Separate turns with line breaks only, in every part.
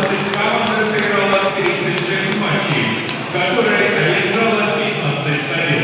команда сыграла 36 матчей, в которой одержала 15 побед.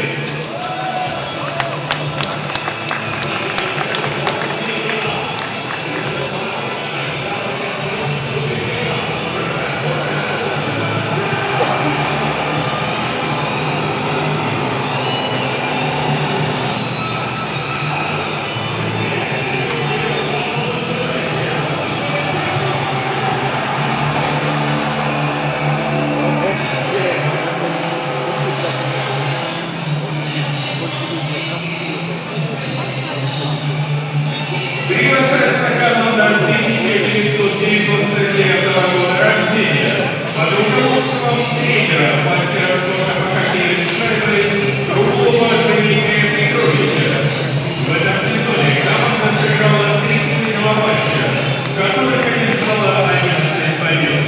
Приглашается команда 1999 года рождения под руководством тренера мастера спорта по хоккею с шайбой Рублова Дмитрия Петровича. В этом сезоне команда сыграла 32 матча, в которых одержала 11 побед.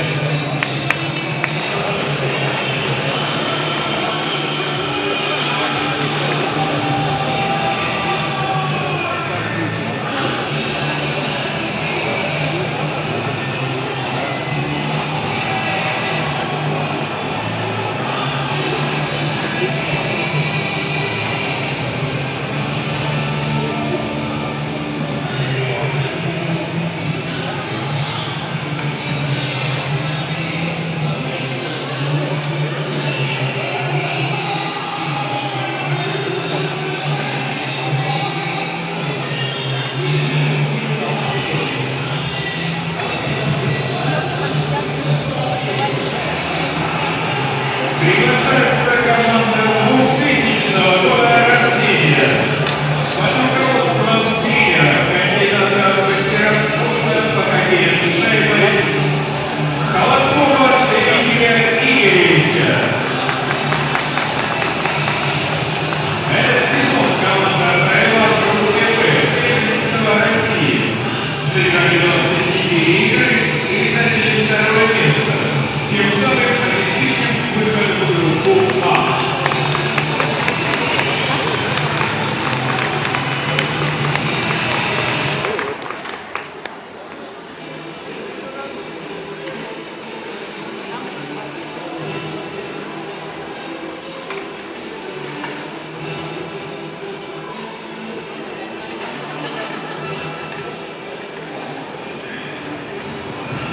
Приглашается команда 2000 года рождения под руководством тренера, кандидата в мастера спорта по хоккею с шайбой Холодкова Дмитрия Игоревича. Этот сезон команда провела в группе Б первенства России, сыграли 24 игры и заняли второе место, тем самым обеспечив выход в группу А.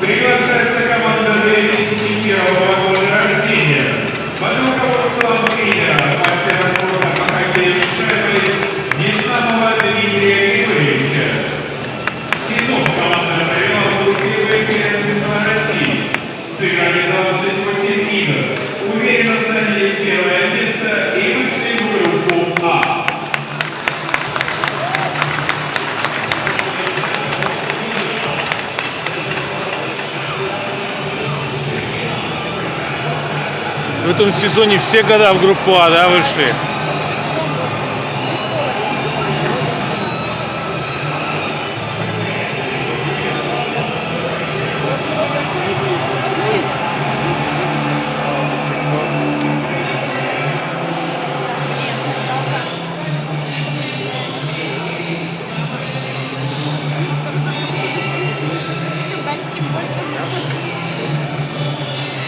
Приглашается команда 2001 года рождения под руководством тренера мастера спорта по хоккею с шайбой Незамова Дмитрия Григорьевича. Сезон команда провела в группе В первенства России, сыграли 28 игр, уверенно заняли первое место и вышли в группу А.
В этом сезоне все года в группу А, да, вышли?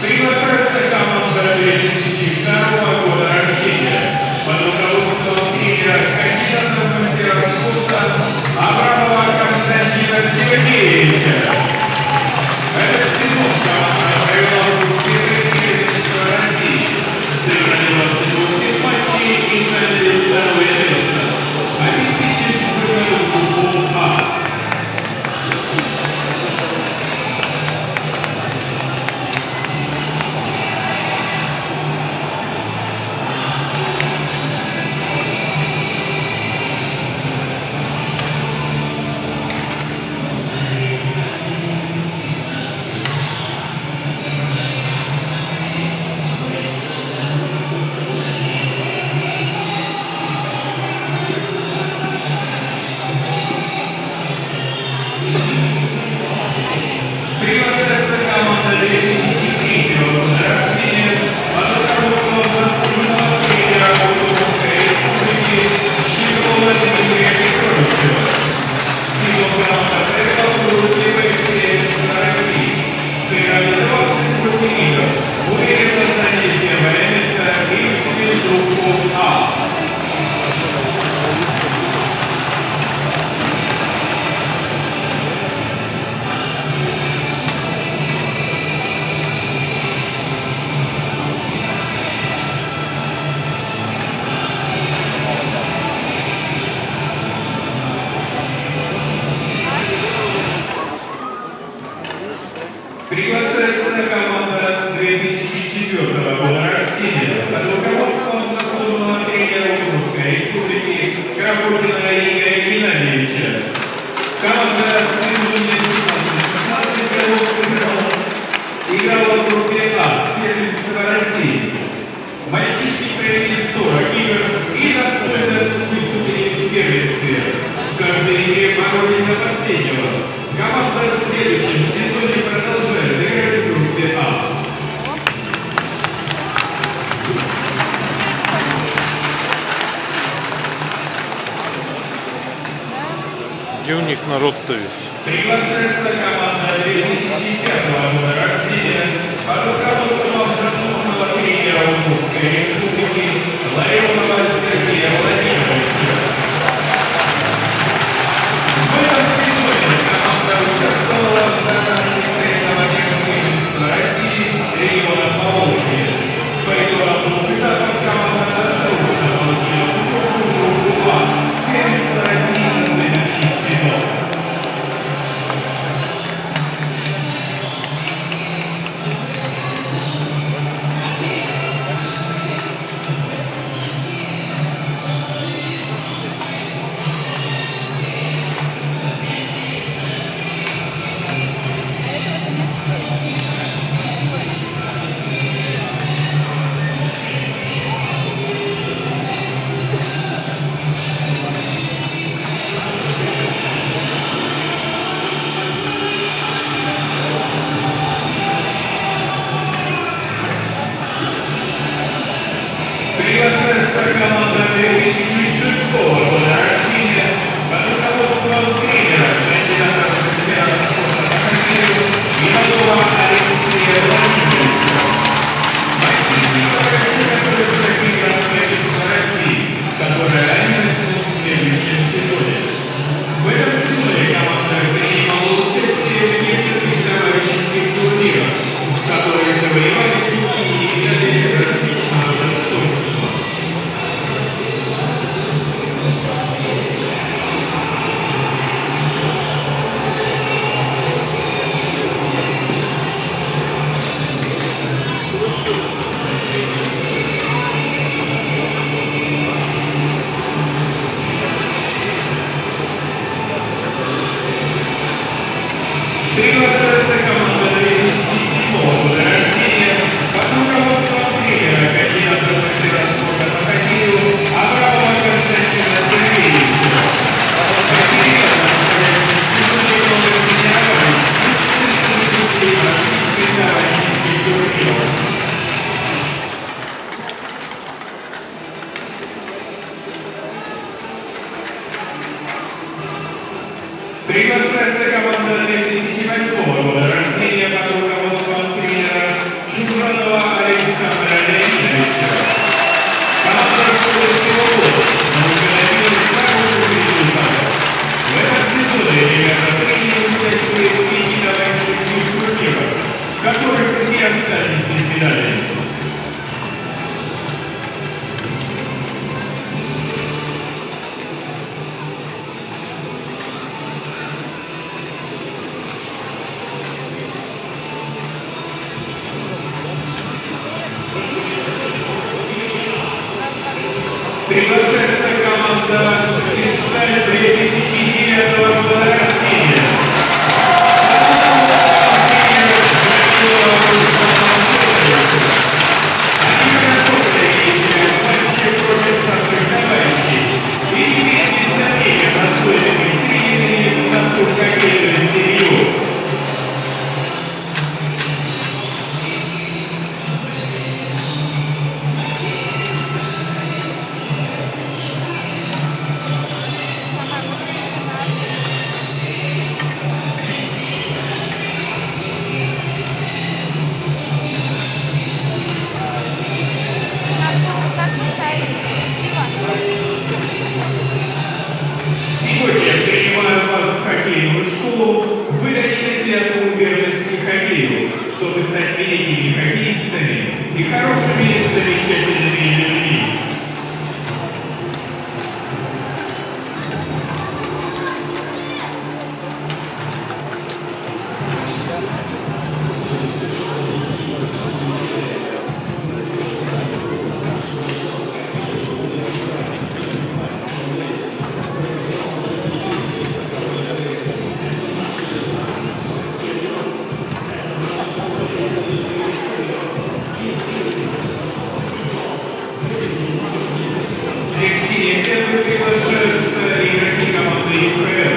Приглашается команда 2002 года рождения под руководством тренера кандидата в мастера спорта Абрамова Константина Сергеевича. Этот сезон команда провела в группе первенства России, сыграли 28 матчей и заняли второе место, обеспечив выход в группу А. игр уверенно заняли первое место и ушли в группу А. Приглашается команда 2004 года рождения под руководством заслуженного тренера Удмуртской республики Крапутина Игоря Геннадьевича. Команда с июня 2016 годов играла в группе А первенства России. Мальчишки провели 40 игр и достойно выступили в первенстве. В каждой игре боролись до последнего. Команда в следующем сезоне продолжает играть в группе А.
Где у них народ-то весь?
Приглашается команда 2005 года рождения под руководством заслуженного тренера Удмуртской республики Ларионова Сергея Владимировича. В этом сезоне команда участвовала в национальных соревнованиях первенства России региона Поволжья. По итогам двух этапов команда заслуженно получила группу А первенства России на следующий сезон. Приглашается команда 2006 года рождения под руководством тренера, кандидата в мастера спорта по хоккею Иванова Алексея Владимировича. Мальчишки пока готовятся к играм первенства России, которые они начнут в следующем сезоне. В этом сезоне команда принимала участие в нескольких товарищеских турнирах, которые завоевали кубки и медали различного достоинства. Приглашается команда 2007 года рождения под руководством тренера, кандидата в мастера спорта по хоккею Абрамова Константина Сергеевича. Василий тренировались в различных товарищеских турнирах. Приглашается команда 2008 года рождения под руководством тренера Чужанова Александра Леонидовича. Команда школы всего года, но уже добилась хороших результатов. В этом сезоне ребята приняли участие в 5 товарищеских турнирах, в которых не остались без медалей. Приглашается команда «Кристаль» 2009 года рождения. Они работали и играют матчи против наших товарищей и теперь без сомнения достойными тренерами в нашу хоккейную семью. инициативу, чтобы стать великими хоккеистами и хорошими, замечательными людьми. Первым приглашаются игроки команды ЮКР.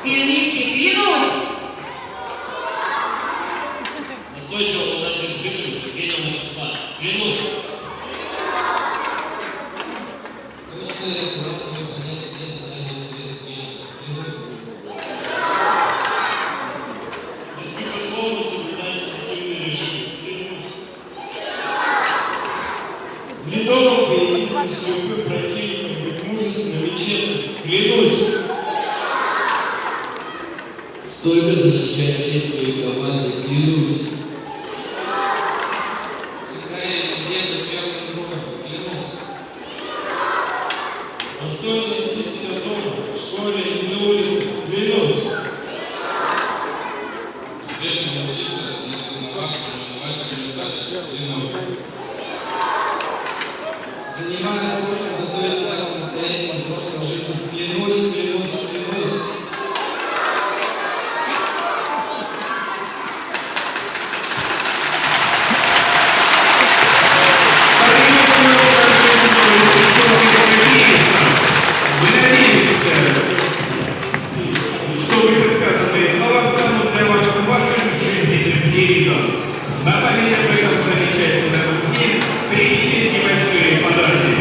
Сильники, клянусь!
Настойчиво подать решителю закрепленного состава. Клянусь!
Точно и аккуратно выполнять все задания совета клиентов. Клянусь.
Беспрекословно соблюдать спортивный режим. Клянусь! В ледовом поединке с любым противником быть мужественным и честным. Клянусь!
Стойко защищать честь своей команды. Клянусь. Всегда и везде быть верным другом. Клянусь.
Достойно вести себя дома, в школе и на улице. Клянусь!
Успешно учиться, не соревноваться, но давать неудачи. Клянусь. Занимаясь спортом, готовить себя к самостоятельной взрослой жизни. Клянусь, клянусь, клянусь.
Что вышесказанные слова станут для вас вашим жизненным девизом. На память об этом замечательном дне примите небольшие подарки.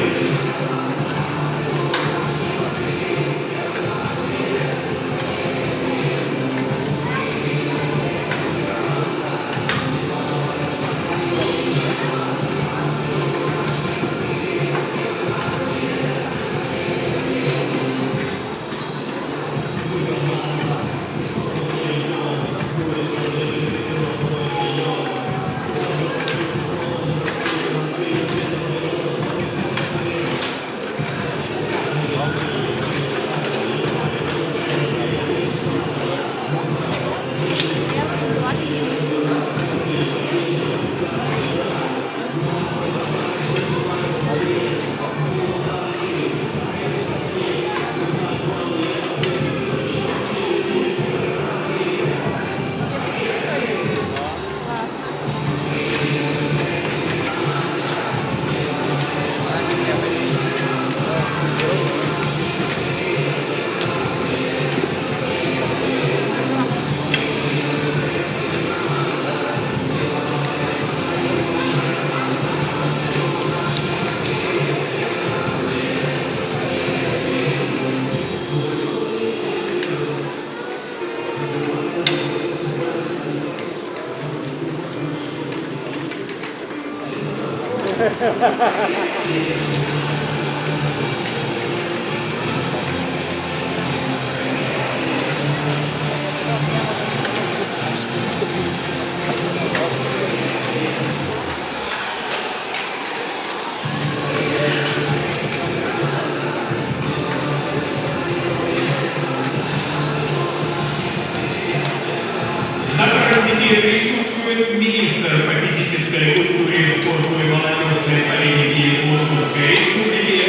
На празднике присутствует министр по физической культуре, спорту и молодежной политике Удмуртской республики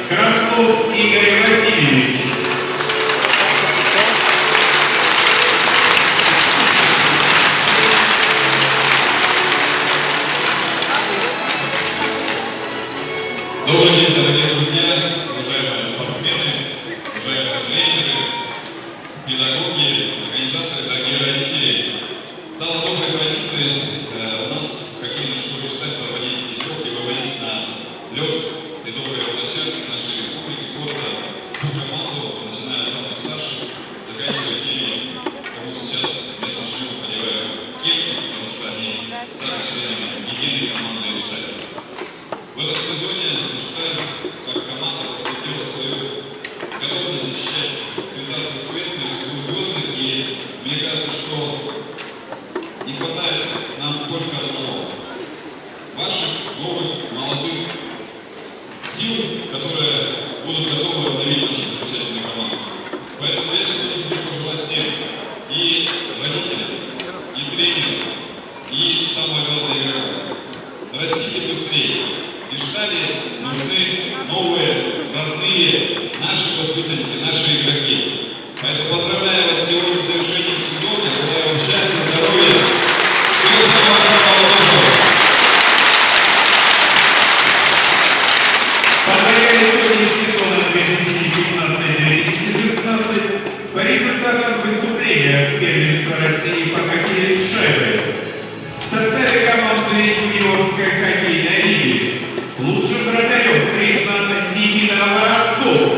Краснов Игорь Васильевич.
Добрый день, дорогие друзья, уважаемые спортсмены, уважаемые тренеры. педагоги, организаторы, дорогие родители. Стало доброй традицией у нас в хоккейной школе «Шталь» проводить игрок и выводить на лед ледовые площадки нашей республики, города, всю команду, начиная от самых старших, заканчивая теми, кому сейчас вместо шлемов одевают кепки, потому что они стали членами единой команды «Шталь». В этом сезоне «Шталь» как команда подтвердила свою готовность защищать цвета двухцветных, двухзвездных, и мне кажется, что не хватает нам только одного. Ваших новых, молодых сил, которые будут готовы обновить нашу замечательную команду. Поэтому я сегодня хочу пожелать всем, и родителям, и тренерам, и самое главное игрокам: растите быстрее. И «Штали» нужны новые, родные, наши воспитанники, наши игроки. Поэтому поздравляю вас сегодня с завершением сезона, желаю вам счастья, здоровья. Всего самого хорошего.
Подводя итоги сезона 2015-2016 по результатам выступления в первенстве России по хоккею с шайбой в составе команды юниорской хоккейной лиги лучшим вратарем признан Никита Воробцов.